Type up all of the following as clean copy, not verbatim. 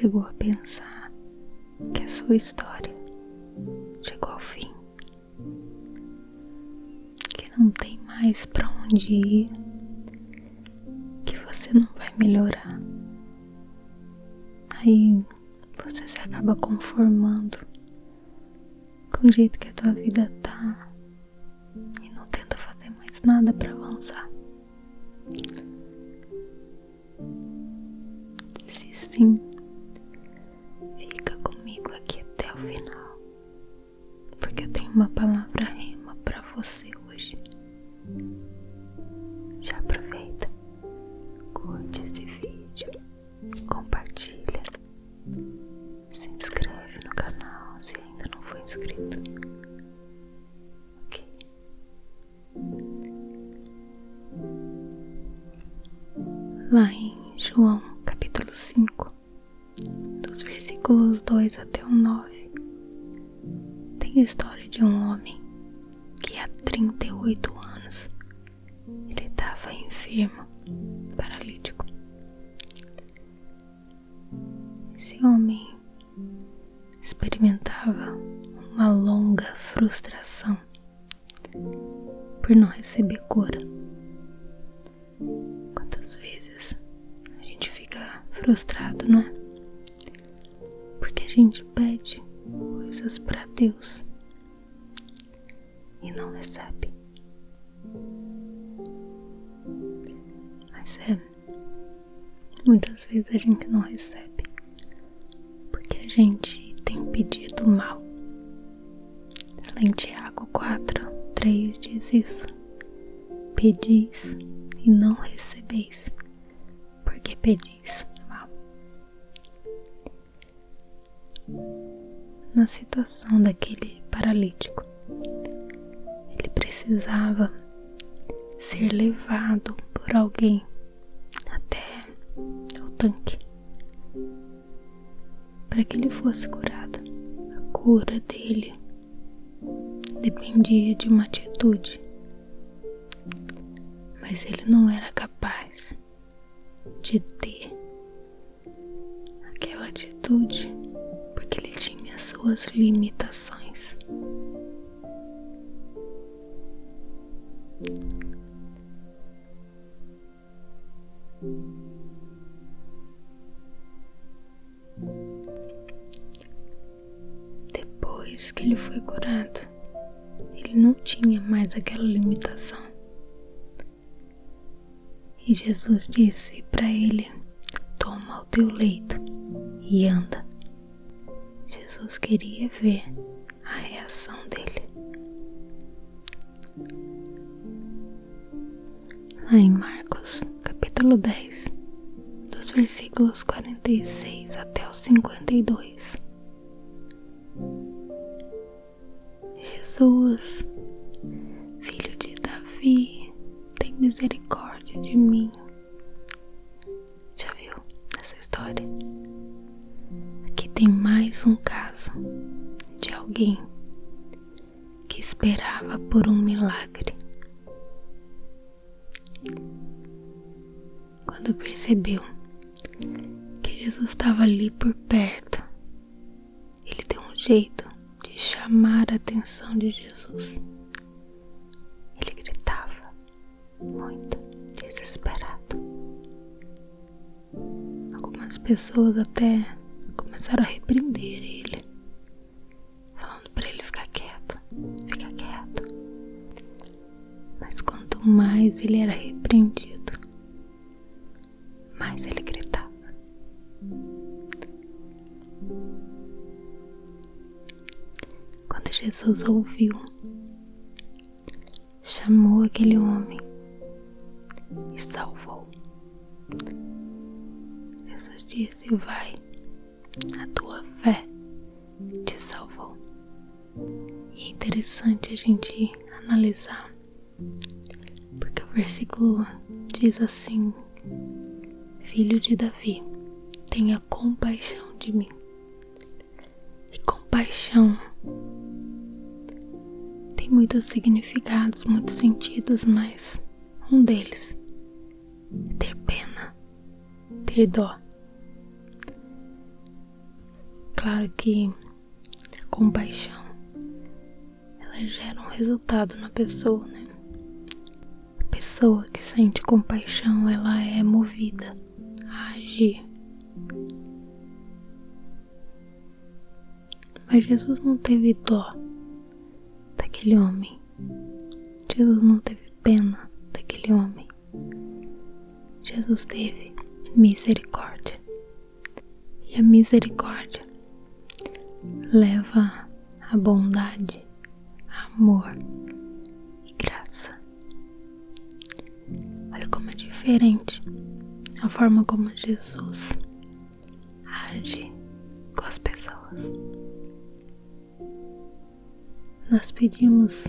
chegou a pensar que a sua história chegou ao fim, que não tem mais pra onde ir, que você não vai melhorar? Aí você se acaba conformando com o jeito que a tua vida tá e não tenta fazer mais nada pra avançar. Se sim, fica comigo aqui até o final, porque eu tenho uma palavra rema pra você hoje. Já aproveita, curte esse vídeo, compartilha, se inscreve no canal se ainda não for inscrito, ok? Lá em João capítulo 5, dos versículos 2 até o 9, tem a história de um homem que há 38 anos ele estava enfermo, paralítico. Esse homem experimentava uma longa frustração por não receber cura. Quantas vezes a gente fica frustrado, não é? Porque a gente pede coisas pra Deus e não recebe. Mas muitas vezes a gente não recebe porque a gente tem pedido mal. Lá em Tiago 4:3 diz isso: pedis e não recebeis, porque pedis mal. Na situação daquele paralítico, ele precisava ser levado por alguém até o tanque para que ele fosse curado. A cura dele dependia de uma atitude, mas ele não era capaz de ter aquela atitude porque ele tinha suas limitações. Depois que ele foi curado, ele não tinha mais aquela limitação. E Jesus disse para ele: toma o teu leito e anda. Jesus queria ver a reação dele. Lá em Marcos capítulo 10, dos versículos 46 até os 52, Jesus, filho de Davi, tem misericórdia de mim. Já viu essa história? Aqui tem mais um caso de alguém que esperava por um milagre. Quando percebeu que Jesus estava ali por perto, ele deu um jeito de chamar a atenção de Jesus. Ele gritava muito, desesperado. Algumas pessoas até começaram a repreender ele, falando para ele ficar quieto, fica quieto. Mas quanto mais ele era repreendido, mais ele gritava. Quando Jesus ouviu, chamou aquele homem e salvou. Jesus disse: vai, a tua fé te salvou. E é interessante a gente analisar, porque o versículo diz assim: filho de Davi, tenha compaixão de mim. E compaixão tem muitos significados, muitos sentidos, mas um deles é ter pena, ter dó. claro que a compaixão, ela gera um resultado na pessoa, né? A pessoa que sente compaixão, ela é movida a agir. Mas Jesus não teve dó daquele homem. Jesus não teve pena daquele homem. Jesus teve misericórdia. E a misericórdia leva a bondade, amor e graça. Olha como é diferente a forma como Jesus age com as pessoas. Nós pedimos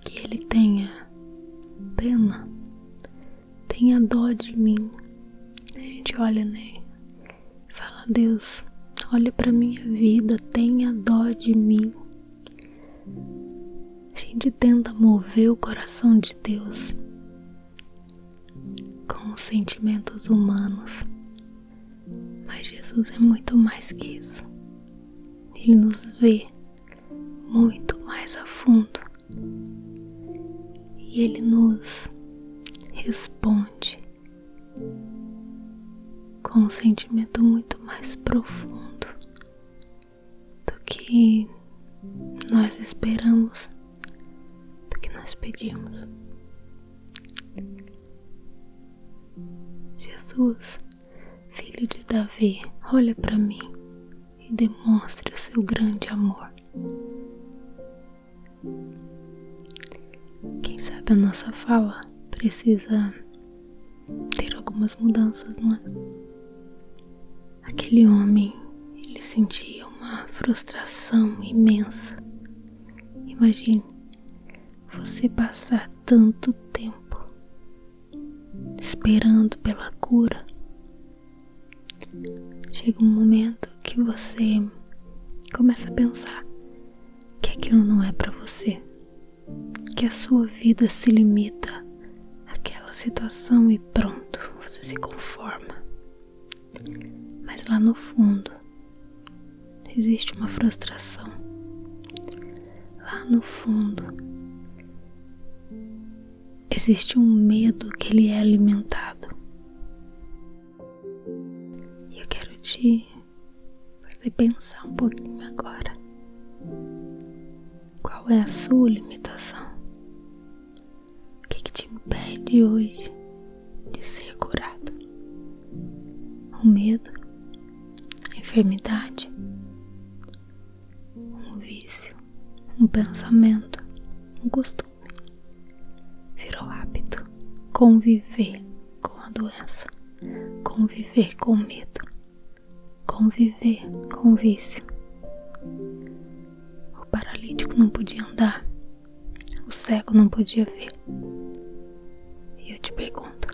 que Ele tenha pena, tenha dó de mim. A gente olha, né? E fala: Deus, olha pra minha vida, tenha dó de mim. A gente tenta mover o coração de Deus com os sentimentos humanos, mas Jesus é muito mais que isso. Ele nos vê muito mais a fundo e Ele nos responde com um sentimento muito mais profundo do que nós esperamos, do que nós pedimos. Jesus, filho de Davi, olha para mim e demonstre o seu grande amor. Quem sabe a nossa fala precisa ter algumas mudanças, não é? Aquele homem, ele sentia uma frustração imensa. Imagine você passar tanto tempo esperando pela cura. Chega um momento que você começa a pensar que aquilo não é para você, que a sua vida se limita àquela situação e pronto, você se conforma. Mas lá no fundo existe uma frustração. Lá no fundo existe um medo que ele é alimentado. E eu quero te fazer pensar um pouquinho agora. Qual é a sua limitação? O que te impede hoje de ser curado? O medo? A enfermidade? Um vício? Um pensamento? Um costume? Virou hábito. Conviver com a doença, conviver com o medo, conviver com o vício. O paralítico não podia andar, o cego não podia ver. E eu te pergunto: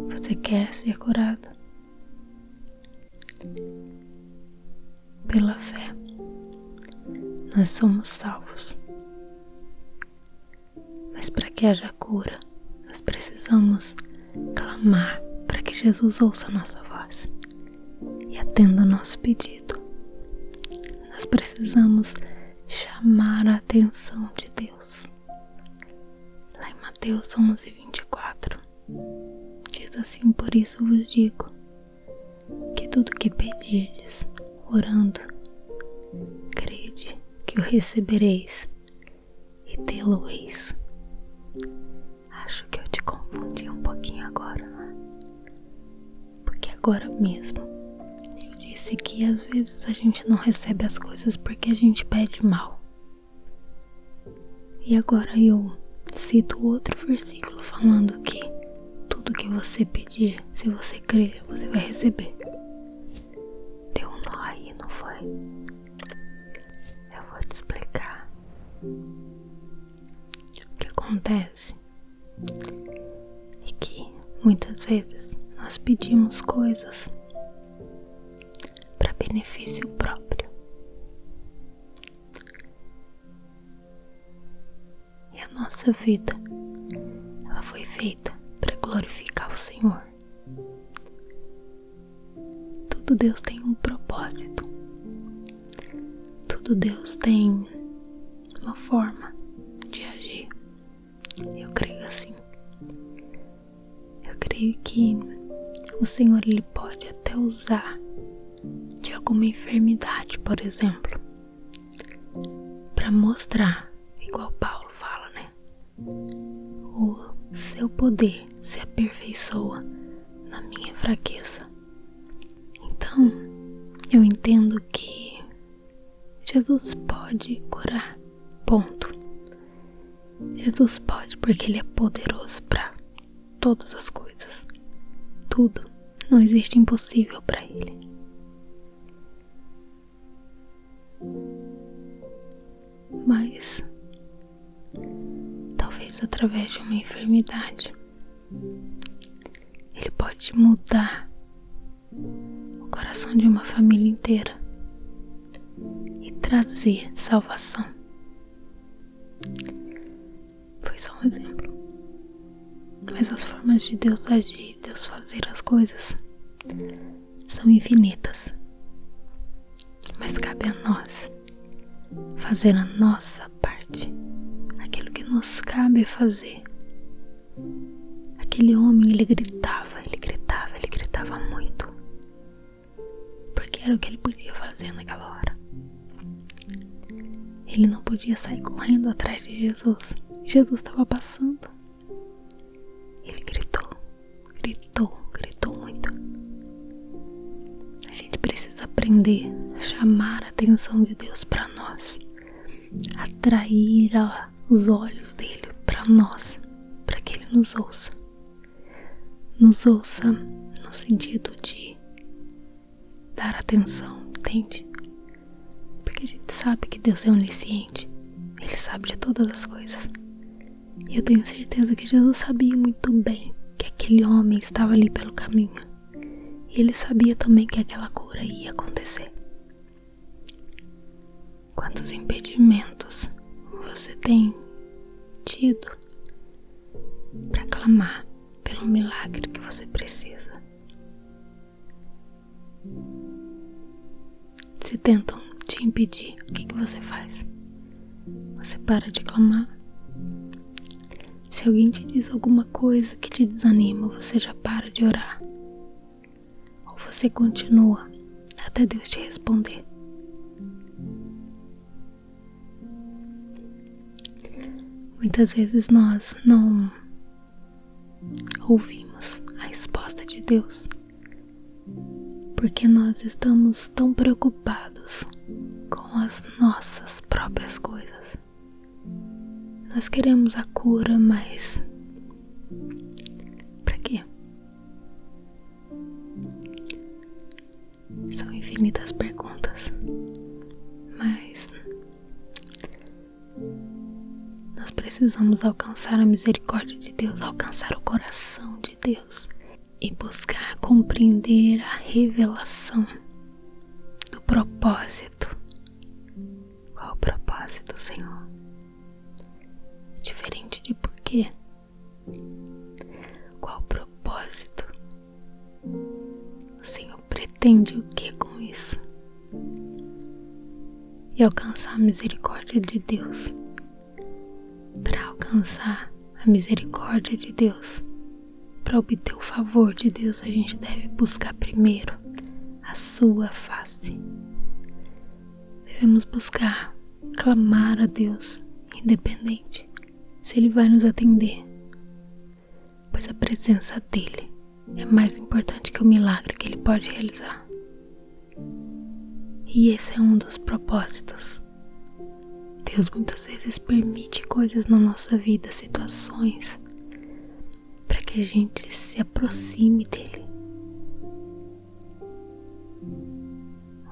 você quer ser curado? Pela fé, nós somos salvos. Mas para que haja cura, nós precisamos clamar para que Jesus ouça a nossa voz e atenda o nosso pedido. Nós precisamos chamar a atenção de Deus. Lá em Mateus 11:24 diz assim: por isso vos digo que tudo que pedirdes, orando, crede que o recebereis e tê-lo-eis. Acho que eu te confundi um pouquinho agora, não é? Porque agora mesmo eu disse que às vezes a gente não recebe as coisas porque a gente pede mal. E agora eu cito outro versículo falando que tudo que você pedir, se você crer, você vai receber. Deu um nó aí, não foi? Eu vou te explicar. O que acontece é que muitas vezes nós pedimos coisas para benefício próprio. E a nossa vida, ela foi feita para glorificar o Senhor. tudo Deus tem um propósito. Tudo Deus tem uma forma de agir. Eu creio assim. Eu creio que o Senhor, Ele pode até usar de alguma enfermidade, por exemplo, para mostrar, igual Paulo fala, né? O seu poder se aperfeiçoa na minha fraqueza. Então, eu entendo que Jesus pode curar, ponto. Jesus pode, porque Ele é poderoso para todas as coisas. Tudo. Não existe impossível para Ele. Mas talvez através de uma enfermidade Ele pode mudar o coração de uma família inteira e trazer salvação. Foi só um exemplo. Mas as formas de Deus agir, Deus fazer as coisas são infinitas. Mas cabe a nós fazer a nossa parte, aquilo que nos cabe fazer. Aquele homem, ele gritava muito, porque era o que ele podia fazer naquela hora. Ele não podia sair correndo atrás de Jesus. Jesus estava passando. Ele gritou muito. A gente precisa aprender a chamar a atenção de Deus para nós, atrair os olhos dele para nós, para que ele nos ouça. Nos ouça no sentido de dar atenção, entende? Porque a gente sabe que Deus é onisciente. Ele sabe de todas as coisas. E eu tenho certeza que Jesus sabia muito bem que aquele homem estava ali pelo caminho. E ele sabia também que aquela cura ia acontecer. Quantos impedimentos você tem tido para clamar pelo milagre que você precisa? Se tentam te impedir, o que você faz? Você para de clamar? Se alguém te diz alguma coisa que te desanima, você já para de orar? Ou você continua até Deus te responder? Muitas vezes nós não ouvimos a resposta de Deus, porque nós estamos tão preocupados com as nossas próprias coisas. Nós queremos a cura, mas para quê? São infinitas perguntas, mas nós precisamos alcançar a misericórdia de Deus, alcançar o coração de Deus e buscar compreender a revelação do propósito. Qual o propósito, Senhor? Diferente de porquê. Qual o propósito? O Senhor pretende o que com isso? E alcançar a misericórdia de Deus. Para alcançar a misericórdia de Deus, para obter o favor de Deus, a gente deve buscar primeiro a sua face. Devemos buscar, clamar a Deus, independente se Ele vai nos atender, pois a presença dEle é mais importante que o milagre que Ele pode realizar. E esse é um dos propósitos. Deus muitas vezes permite coisas na nossa vida, situações, para que a gente se aproxime dEle.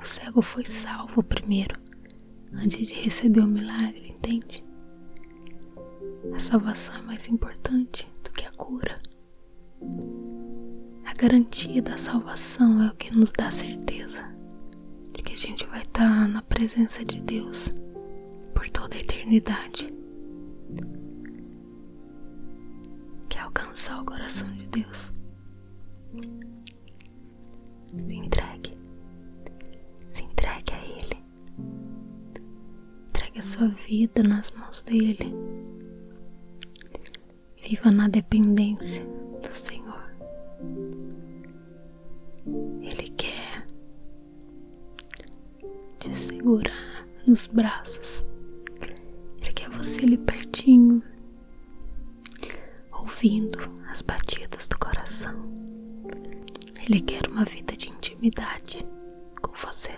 O cego foi salvo primeiro, antes de receber o milagre, entende? A salvação é mais importante do que a cura. A garantia da salvação é o que nos dá certeza de que a gente vai estar na presença de Deus por toda a eternidade. Quer alcançar o coração de Deus? Se entregue. sua vida nas mãos dele. Viva na dependência do Senhor. Ele quer te segurar nos braços. Ele quer você ali pertinho, ouvindo as batidas do coração. Ele quer uma vida de intimidade com você,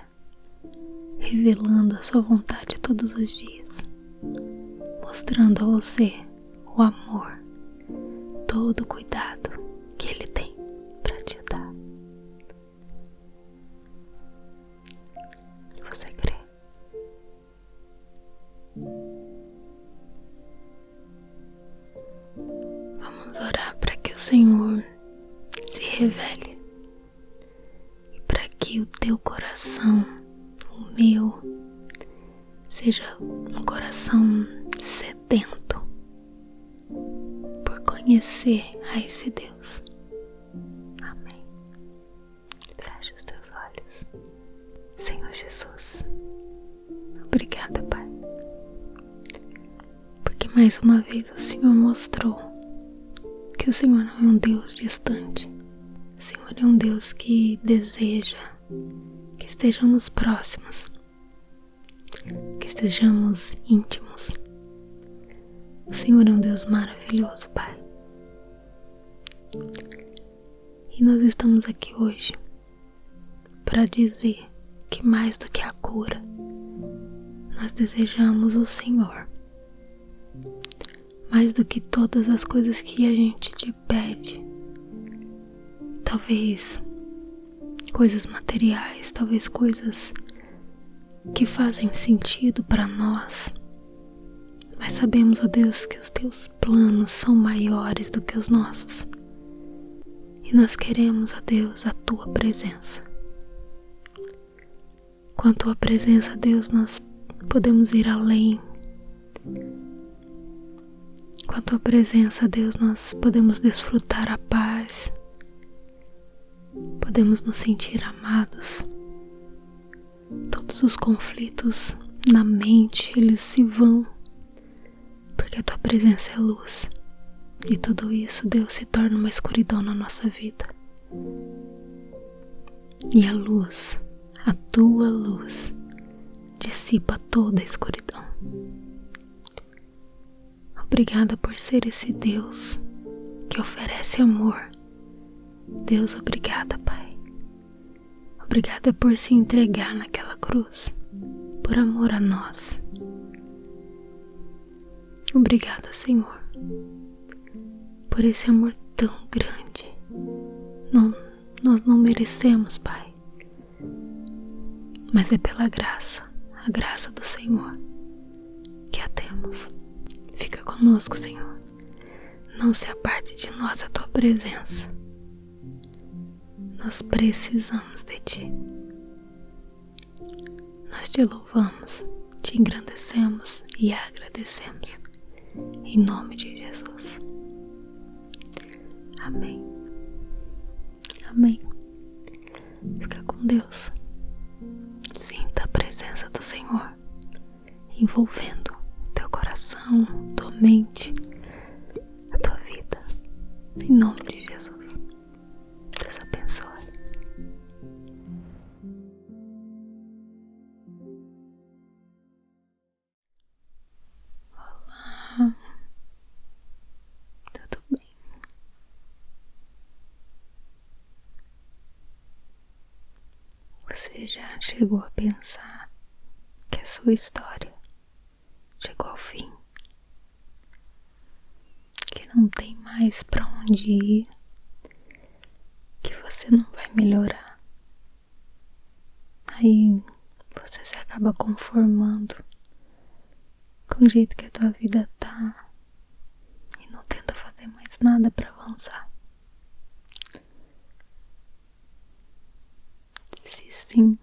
revelando a sua vontade todos os dias, mostrando a você o amor, todo o cuidado que Ele tem para te dar. Você crê? Vamos orar para que o Senhor se revele e para que o teu coração, o meu, seja um coração sedento por conhecer a esse Deus. Amém. Feche os teus olhos. Senhor Jesus, obrigada, Pai, porque mais uma vez o Senhor mostrou que o Senhor não é um Deus distante. O Senhor é um Deus que deseja que estejamos próximos, que estejamos íntimos. O Senhor é um Deus maravilhoso, Pai. E nós estamos aqui hoje para dizer que mais do que a cura, nós desejamos o Senhor. Mais do que todas as coisas que a gente te pede. Talvez coisas materiais, talvez coisas que fazem sentido para nós. Mas sabemos, ó Deus, que os teus planos são maiores do que os nossos. E nós queremos, ó Deus, a tua presença. Com a tua presença, Deus, nós podemos ir além. Com a tua presença, Deus, nós podemos desfrutar a paz. Podemos nos sentir amados. Todos os conflitos na mente, eles se vão, porque a tua presença é luz. E tudo isso, Deus, se torna uma escuridão na nossa vida. E a luz, a tua luz, dissipa toda a escuridão. Obrigada por ser esse Deus que oferece amor. Deus, obrigada, Pai. Obrigada por se entregar naquela cruz, por amor a nós. Obrigada, Senhor, por esse amor tão grande. Nós não merecemos, Pai, mas é pela graça, a graça do Senhor, que a temos. Fica conosco, Senhor. Não se aparte de nós a tua presença. Nós precisamos de ti. Nós te louvamos, te engrandecemos e agradecemos. Em nome de Jesus. Amém. Amém. Fica com Deus. Sinta a presença do Senhor envolvendo teu coração, tua mente, a tua vida. Em nome de Jesus. Deus abençoe. Olá. Tudo bem? Você já chegou a pensar que a sua história chegou ao fim? Que não tem mais pra onde ir? Que você não vai melhorar? Aí você se acaba conformando com o jeito que a tua vida tá e não tenta fazer mais nada pra avançar. Se sim,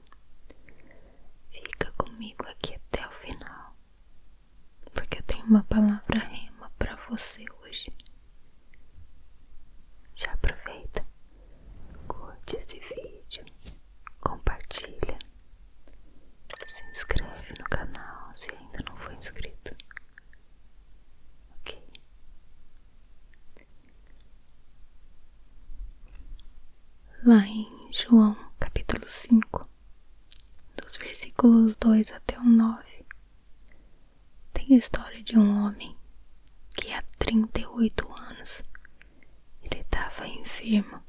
fica comigo aqui até o final, porque eu tenho uma palavra rema pra você hoje. Já aproveita, curte esse vídeo, compartilha, se inscreve no canal se ainda não foi Lá em João capítulo 5, dos versículos 2 até o 9, tem a história de um homem que há 38 anos ele estava enfermo,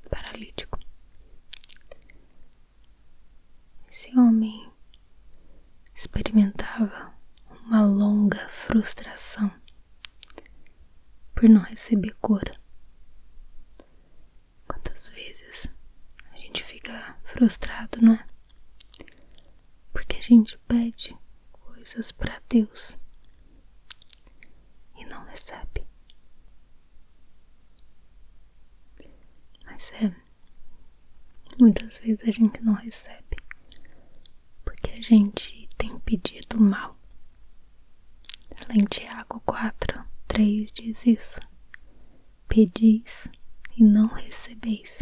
paralítico. Esse homem experimentava uma longa frustração por não receber cura. Quantas vezes a gente fica frustrado, não é? Porque a gente pede coisas para Deus e não recebe. Mas muitas vezes a gente não recebe porque a gente tem pedido mal. Lá em Tiago 4:3 diz isso: pedis e não recebeis,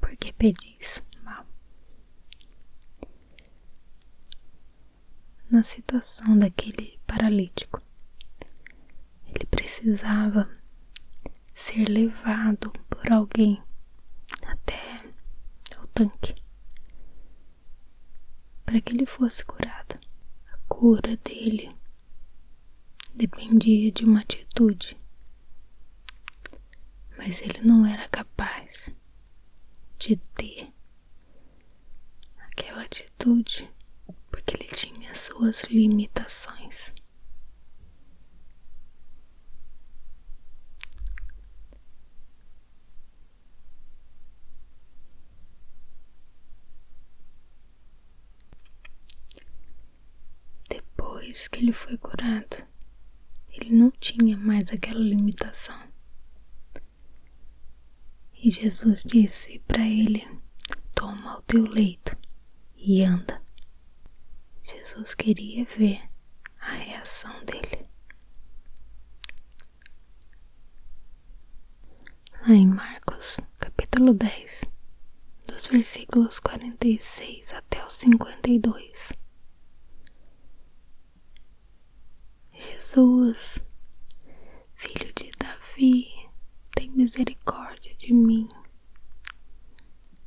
porque pedis mal. Na situação daquele paralítico, ele precisava ser levado por alguém até o tanque para que ele fosse curado. A cura dele dependia de uma atitude, mas ele não era capaz de ter aquela atitude porque ele tinha suas limitações. Depois que ele foi curado, ele não tinha mais aquela limitação. E Jesus disse para ele: toma o teu leito e anda. Jesus queria ver a reação dele. Lá em Marcos capítulo 10, dos versículos 46 até os 52. Jesus, filho de Davi, tem misericórdia de mim.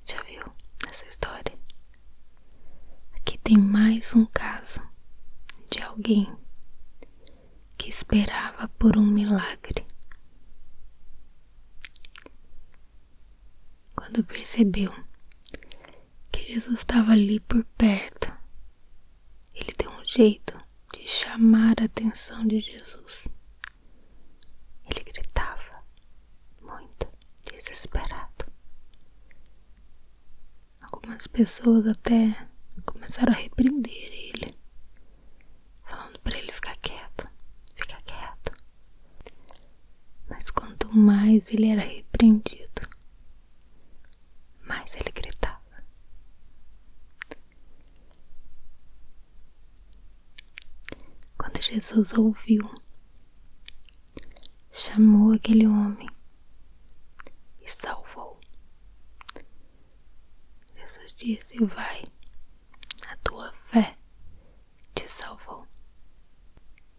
Já viu essa história? Aqui tem mais um caso de alguém que esperava por um milagre. Quando percebeu que Jesus estava ali por perto, ele deu um jeito de chamar a atenção de Jesus. Ele gritava muito, desesperado. Algumas pessoas até começaram a repreender ele, falando para ele ficar quieto, ficar quieto. Mas quanto mais ele era repreendido, mais ele gritava. Quando Jesus ouviu, chamou aquele homem e salvou. Jesus disse: vai, a tua fé te salvou.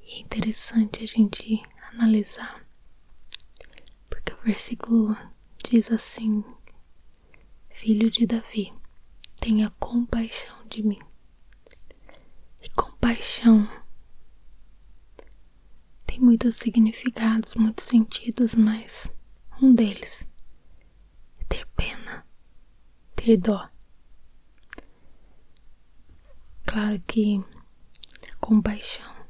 E é interessante a gente analisar, porque o versículo diz assim: filho de Davi, tenha compaixão de mim. E compaixão tem muitos significados, muitos sentidos, mas um deles é ter pena, ter dó. Claro que a compaixão,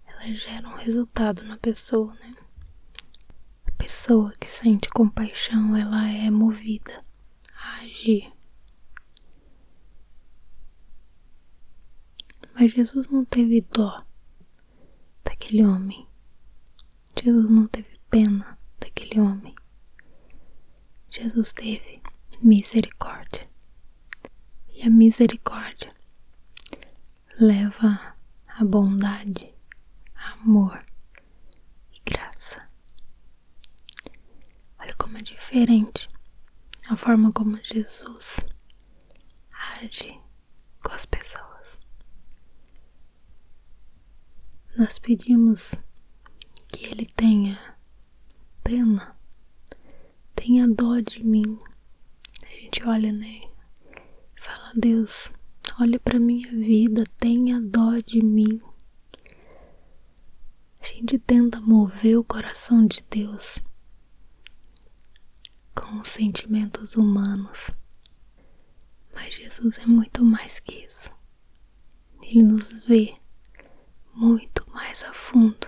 ela gera um resultado na pessoa, né? A pessoa que sente compaixão, ela é movida a agir. Mas Jesus não teve dó daquele homem. Jesus não teve pena daquele homem. Jesus teve misericórdia. E a misericórdia leva a bondade, amor e graça. Olha como é diferente a forma como Jesus age com as pessoas. Nós pedimos que Ele tenha pena, tenha dó de mim, gente olha, né? Fala, Deus, olha pra minha vida, tenha dó de mim. A gente tenta mover o coração de Deus com os sentimentos humanos, mas Jesus é muito mais que isso. Ele nos vê muito mais a fundo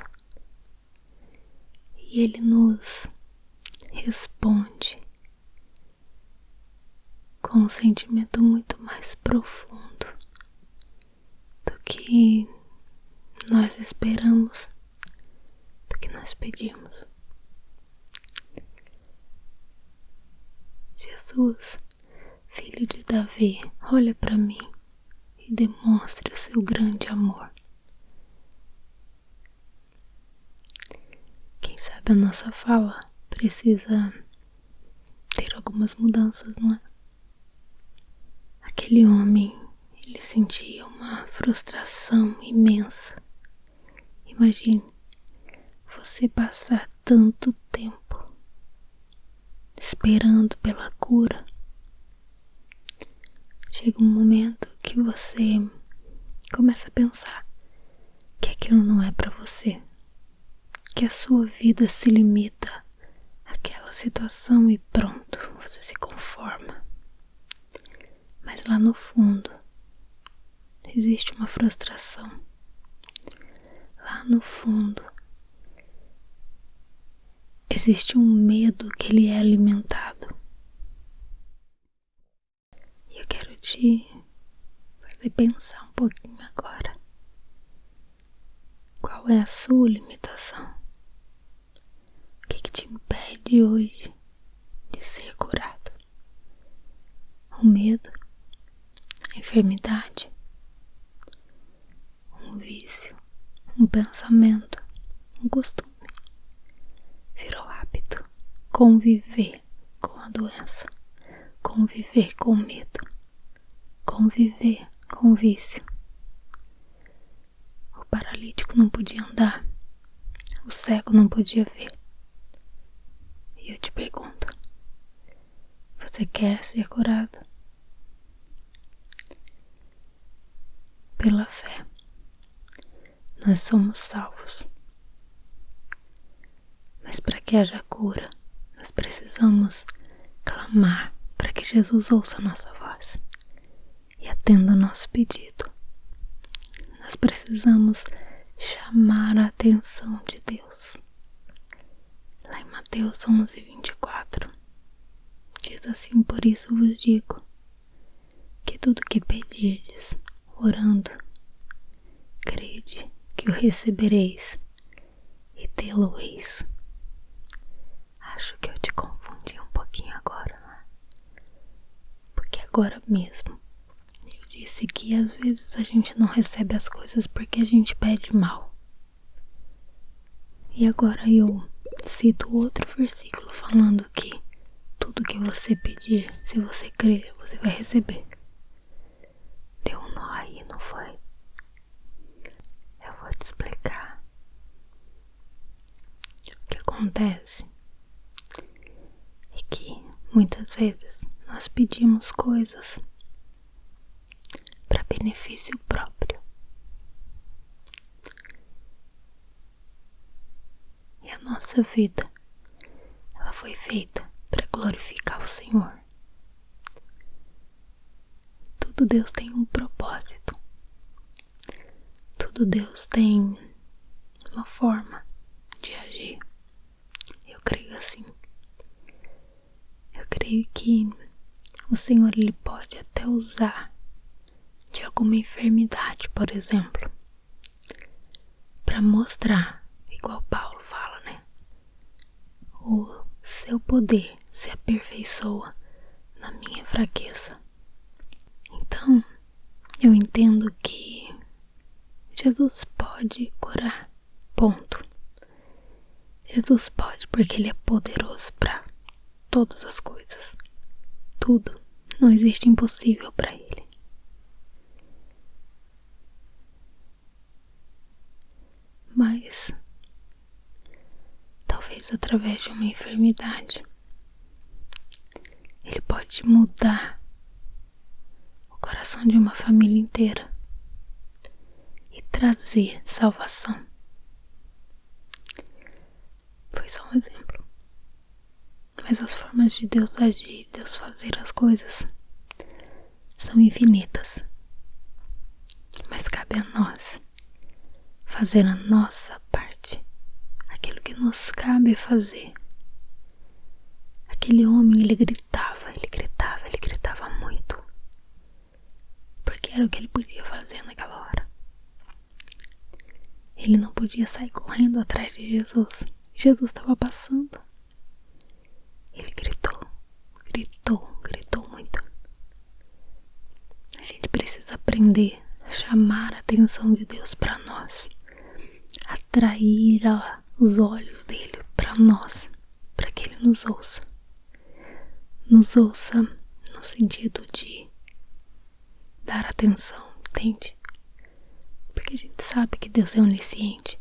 e Ele nos responde com um sentimento muito mais profundo do que nós esperamos, do que nós pedimos. Jesus, filho de Davi, olha para mim e demonstre o seu grande amor. Quem sabe a nossa fala precisa ter algumas mudanças, não é? Aquele homem, ele sentia uma frustração imensa. Imagine você passar tanto tempo esperando pela cura. Chega um momento que você começa a pensar que aquilo não é para você, que a sua vida se limita àquela situação e pronto, você se conforma. Mas lá no fundo existe uma frustração. Lá no fundo existe um medo que ele é alimentado. E eu quero te fazer pensar um pouquinho agora. Qual é a sua limitação? O que te impede hoje de ser curado? O medo? A enfermidade? Um vício? Um pensamento? Um costume? Virou hábito. Conviver com a doença. Conviver com o medo. Conviver com o vício. O paralítico não podia andar. O cego não podia ver. E eu te pergunto, você quer ser curado? Pela fé, nós somos salvos. Mas para que haja cura, nós precisamos clamar para que Jesus ouça a nossa voz e atenda o nosso pedido. Nós precisamos chamar a atenção de Deus. Lá em Mateus 11:24 diz assim: por isso vos digo que tudo que pedirdes, orando, crede que o recebereis e tê-lo-eis. Acho que eu te confundi um pouquinho agora, não é? Porque agora mesmo eu disse que às vezes a gente não recebe as coisas porque a gente pede mal. E agora eu cito outro versículo falando que tudo que você pedir, se você crer, você vai receber. Deu um nó aí, não foi? Eu vou te explicar. O que acontece é que muitas vezes nós pedimos coisas para benefício próprio. E a nossa vida, ela foi feita para glorificar o Senhor. Tudo Deus tem um propósito. Tudo Deus tem uma forma de agir. Eu creio assim. Eu creio que o Senhor, Ele pode até usar de alguma enfermidade, por exemplo, para mostrar, igual Paulo fala, né? O seu poder se aperfeiçoa na minha fraqueza. Então, eu entendo que Jesus pode curar, ponto. Jesus pode, porque Ele é poderoso para todas as coisas. Tudo. Não existe impossível para Ele. Mas talvez através de uma enfermidade Ele pode mudar o coração de uma família inteira e trazer salvação. Foi só um exemplo. Mas as formas de Deus agir, Deus fazer as coisas são infinitas. Mas cabe a nós fazer a nossa parte, aquilo que nos cabe fazer. Aquele homem, ele gritava muito, porque era o que ele podia fazer naquela hora. Ele não podia sair correndo atrás de Jesus. Jesus estava passando. Ele gritou muito. A gente precisa aprender a chamar a atenção de Deus para nós, atrair os olhos dele para nós, para que ele nos ouça. Nos ouça no sentido de dar atenção, entende? Porque a gente sabe que Deus é onisciente.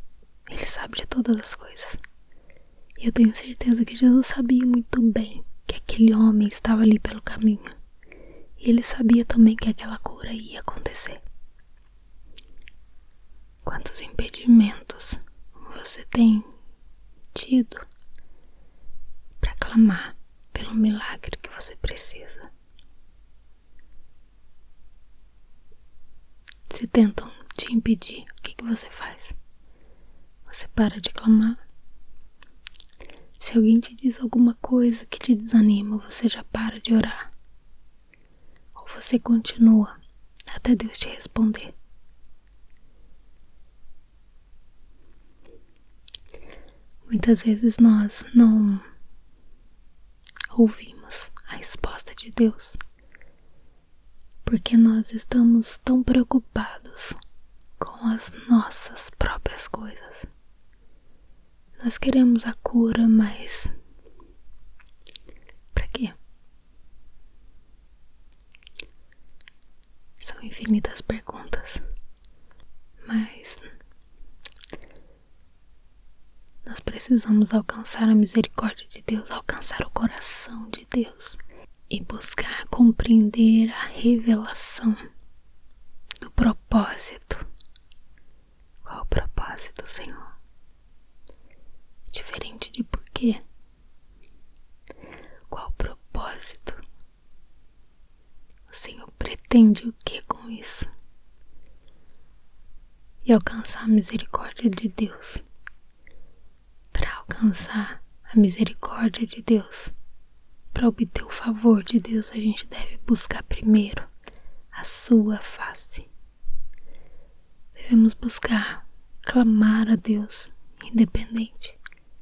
Ele sabe de todas as coisas. E eu tenho certeza que Jesus sabia muito bem que aquele homem estava ali pelo caminho. E ele sabia também que aquela cura ia acontecer. Quantos impedimentos você tem tido para clamar pelo milagre que você precisa? Se tentam te impedir, o que você faz? Você para de clamar? Se alguém te diz alguma coisa que te desanima, você já para de orar? Ou você continua até Deus te responder? Muitas vezes nós não ouvimos a resposta de Deus, porque nós estamos tão preocupados com as nossas próprias coisas. Nós queremos a cura, mas para quê? São infinitas perguntas, mas nós precisamos alcançar a misericórdia de Deus, alcançar o coração de Deus e buscar compreender a revelação do propósito. Qual o propósito, Senhor? Diferente de porquê. Qual o propósito? O Senhor pretende o que com isso? E alcançar a misericórdia de Deus. Para alcançar a misericórdia de Deus, para obter o favor de Deus, a gente deve buscar primeiro a sua face. Devemos buscar, clamar a Deus, independente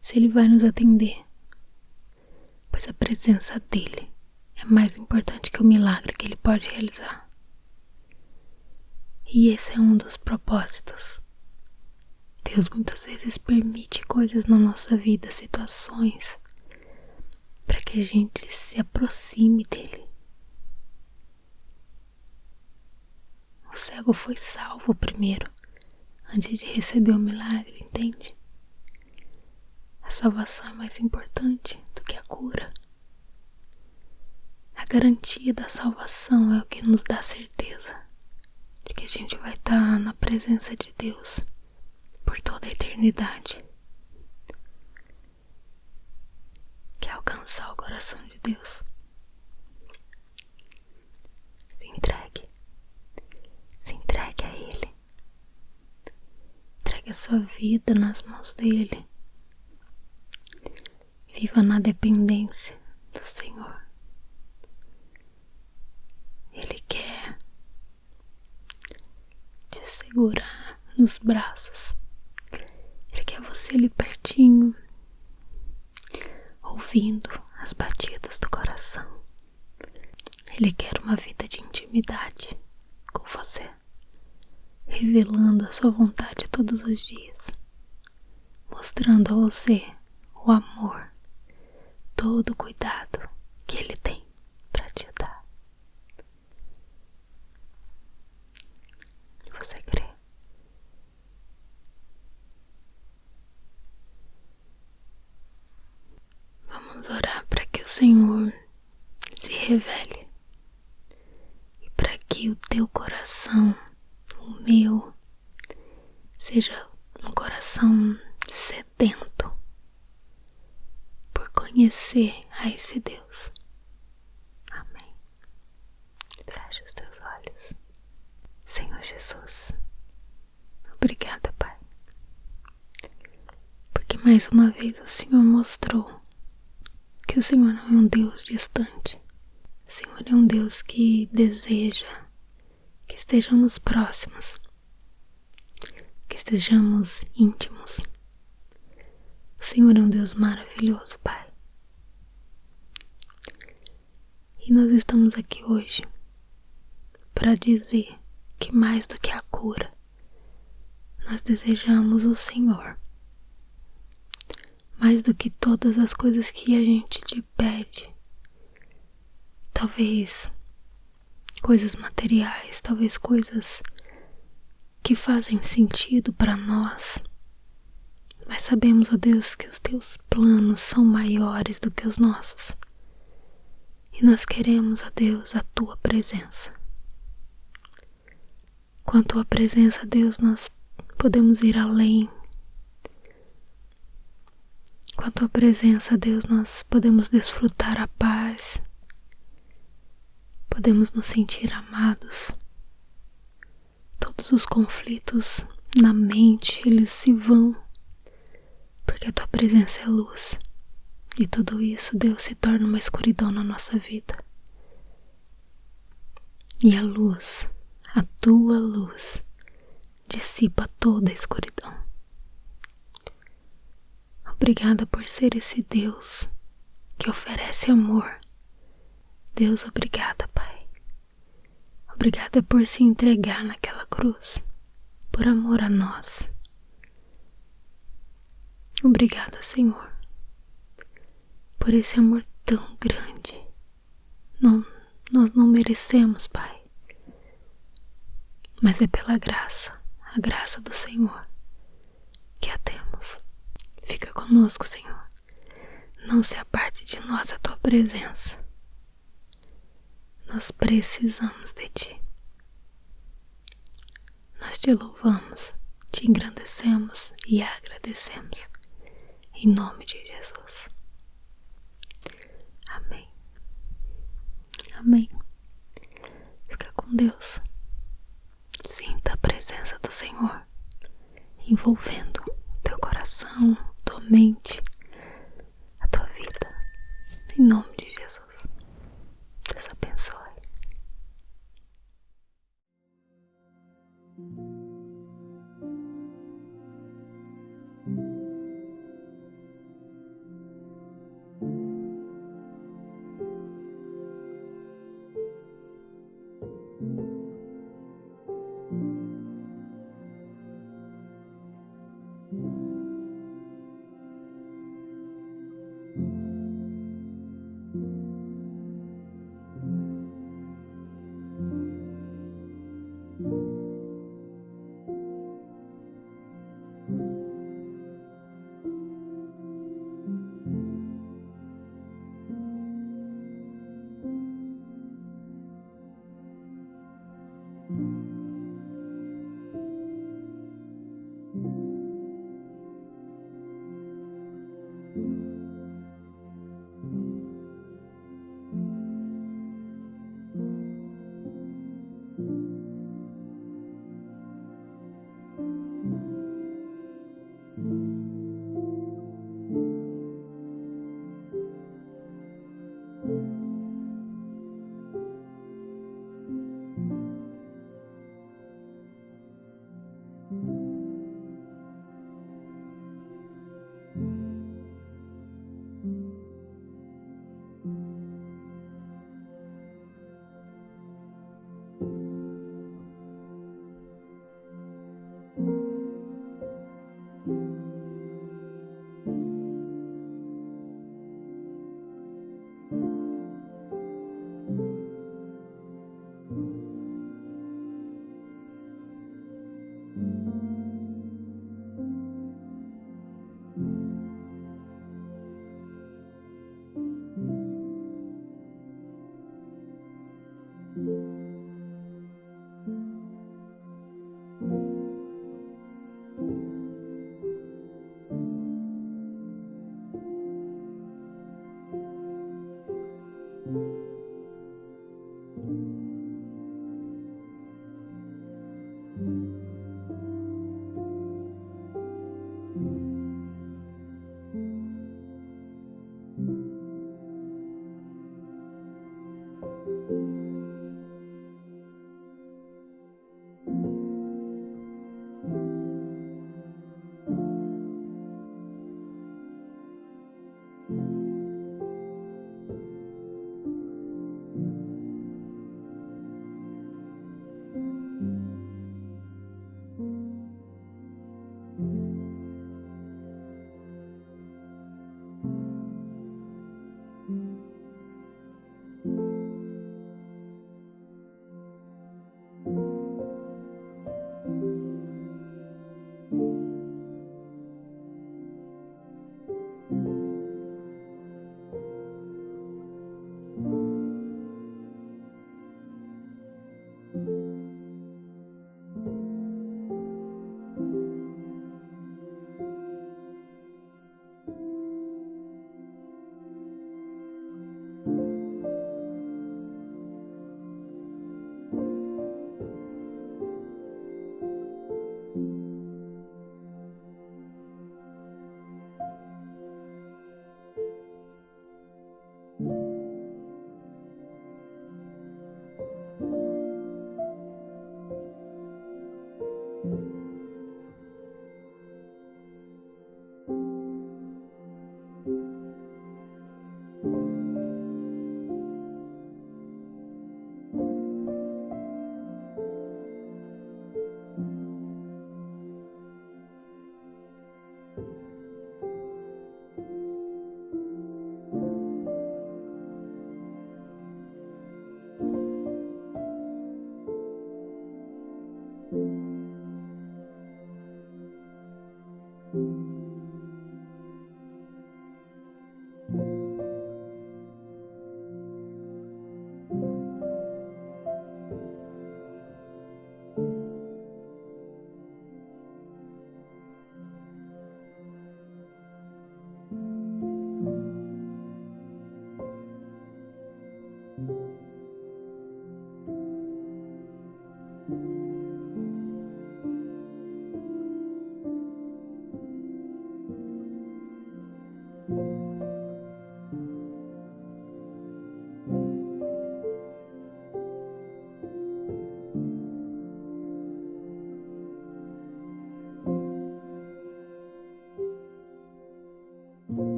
se Ele vai nos atender, pois a presença dEle é mais importante que o milagre que Ele pode realizar. E esse é um dos propósitos. Deus muitas vezes permite coisas na nossa vida, situações, para que a gente se aproxime dEle. O cego foi salvo primeiro, antes de receber o milagre, entende? A salvação é mais importante do que a cura. A garantia da salvação é o que nos dá certeza de que a gente vai estar na presença de Deus por toda a eternidade. Quer alcançar o coração de Deus? Se entregue a Ele. Entregue a sua vida nas mãos dEle. Viva na dependência do Senhor. Ele quer te segurar nos braços. Ele quer você ali pertinho, ouvindo as batidas do coração. Ele quer uma vida de intimidade com você, revelando a sua vontade todos os dias, mostrando a você o amor, todo o cuidado que Ele tem para te dar. Você crê? Vamos orar para que o Senhor se revele e para que o teu coração, o meu, seja um coração sedento por conhecer a esse Deus. Amém. Feche os teus olhos. Senhor Jesus, obrigada, Pai, porque mais uma vez o Senhor mostrou que o Senhor não é um Deus distante. O Senhor é um Deus que deseja que estejamos próximos, que estejamos íntimos. O Senhor é um Deus maravilhoso, Pai. E nós estamos aqui hoje para dizer que mais do que a cura, nós desejamos o Senhor. Mais do que todas as coisas que a gente te pede. Talvez coisas materiais, talvez coisas que fazem sentido para nós. Mas sabemos, ó Deus, que os teus planos são maiores do que os nossos. E nós queremos, ó Deus, a tua presença. Com a tua presença, Deus, nós podemos ir além. Com a tua presença, Deus, nós podemos desfrutar a paz. Podemos nos sentir amados. Todos os conflitos na mente, eles se vão, porque a tua presença é luz. E tudo isso, Deus, se torna uma escuridão na nossa vida. E a luz, a tua luz, dissipa toda a escuridão. Obrigada por ser esse Deus que oferece amor. Deus, obrigada, Pai. Obrigada por se entregar naquela cruz, por amor a nós. Obrigada, Senhor, por esse amor tão grande. Nós não merecemos, Pai, mas é pela graça, a graça do Senhor, que a temos. Fica conosco, Senhor. Não se aparte de nós a tua presença. Nós precisamos de ti. Nós te louvamos, te engrandecemos e agradecemos. Em nome de Jesus. Amém. Amém. Fica com Deus. Sinta a presença do Senhor envolvendo teu coração, tua mente, a tua vida. Em nome de Jesus. Deus abençoe.